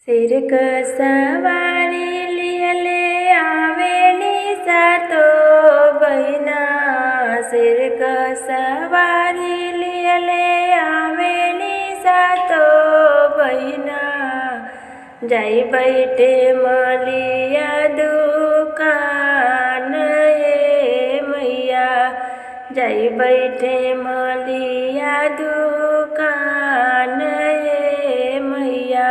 सिर क सवारी लियले आवेली सातो बहिना। सिर क सवारी लियले आवेली सातो बहिना। जाई बैठे मलिया दुकान ये मैया। जाई बैठे मलिया दुकान ये मैया।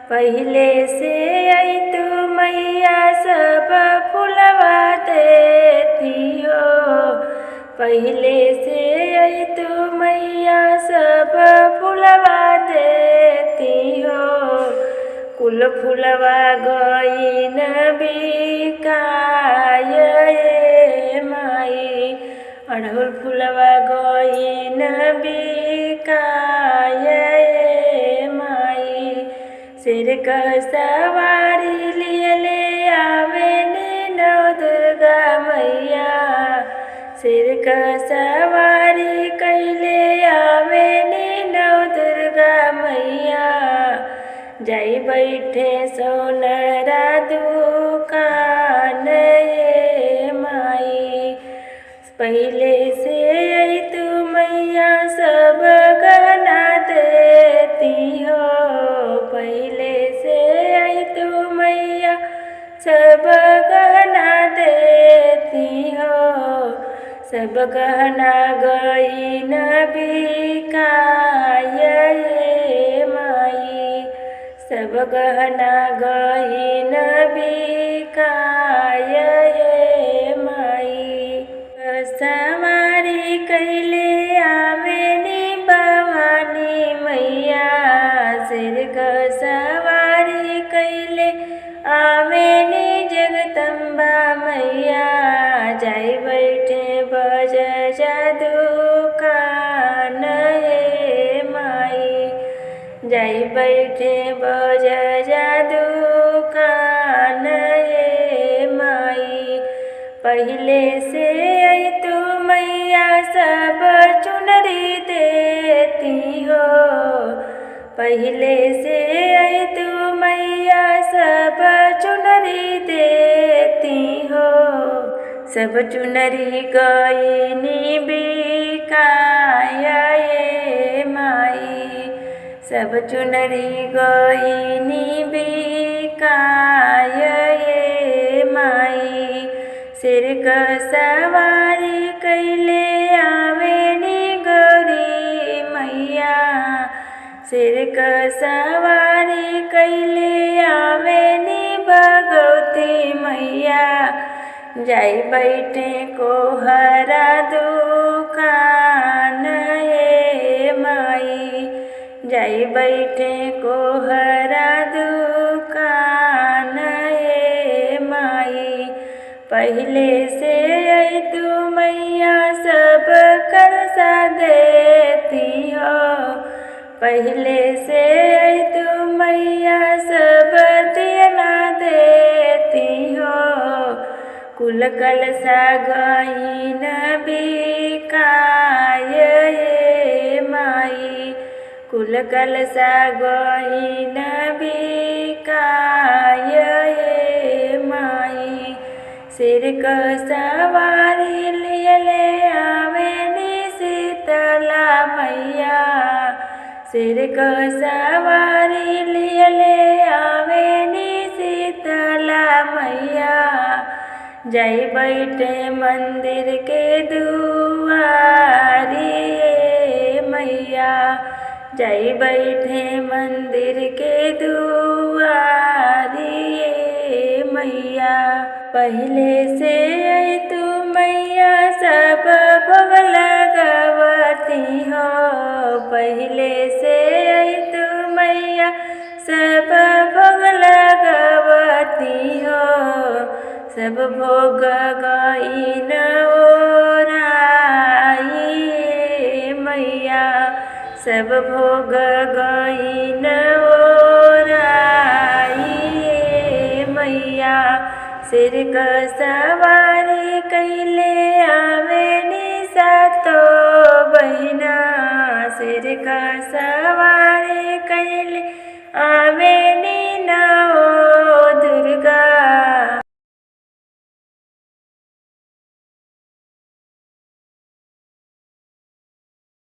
पहिले से आई तू मैया सब फुलवा देती हो। पहिले से आई तू मैया सब फुलवा देती हो। कुल फुलवा गईन बिकाय ये माई। अड़हुल फुलवा गईन बिकाय ये माई। सिर क सवारी लियले आवेली नौ दुर्गा मैया। सिर क सवारी कैले आवेली नौ दुर्गा मैया। जाई बैठे सोनरा दुकान ये माई। पहिले से आई तू मैया सब गहना देती हो। पहिले से आई तू मैया सब गहना देती हो। सब गहना गईन बिकाय ये माई। सब गहना गईन बिकाय ये माई। सवारी कैले आवेली भवानी मैया। सिर क सवारी कैले आवेली जगदम्बा मैया। जाई बैठे बज दुकान ये माई। जाई बैठे बज दुकान ये माई। पहिले से आई तू मैया सब चुनरी देती हो। पहिले से आई तू मैया सब चुनरी देती हो। सब चुनरी गईनी बिकाय ये माई। सब चुनरी गईनी बिकाय ये माई। सिर क सवारी कैले आवेली गौरी मैया। सिर क सवारी कैले आवेली भगवती मैया। जाई बैठे कोहरा दुकान ये माई। जाई बैठे कोहरा दुकान ये माई। पहिले से आई तू मैया सब करसा देती हो। पहिले से आई तू मैया सब दियना देती हो। कुल कलसा गईन बिकाय ये माई। कुल कलसा गईन बिकाय ये माई। सिर क सवारी लियले आवेली शीतला मैया। सिर क सवारी लियले आवेली शीतला मैया। जाई बैठे मंदिर के दुआरी ये मैया। जाई बैठे मंदिर के दुआरी ये मैया। पहिले से आई तू मैया सब भोग लगवती हो। पहिले से आई तू मैया सब भोग लगवती हो। सब भोग गईन ओराई ये मैया। सब भोग गईन ओराई ये मैया। सिर क सवारी कैले आवेली सातो बहिना। सिर क सवारी कैले आवेली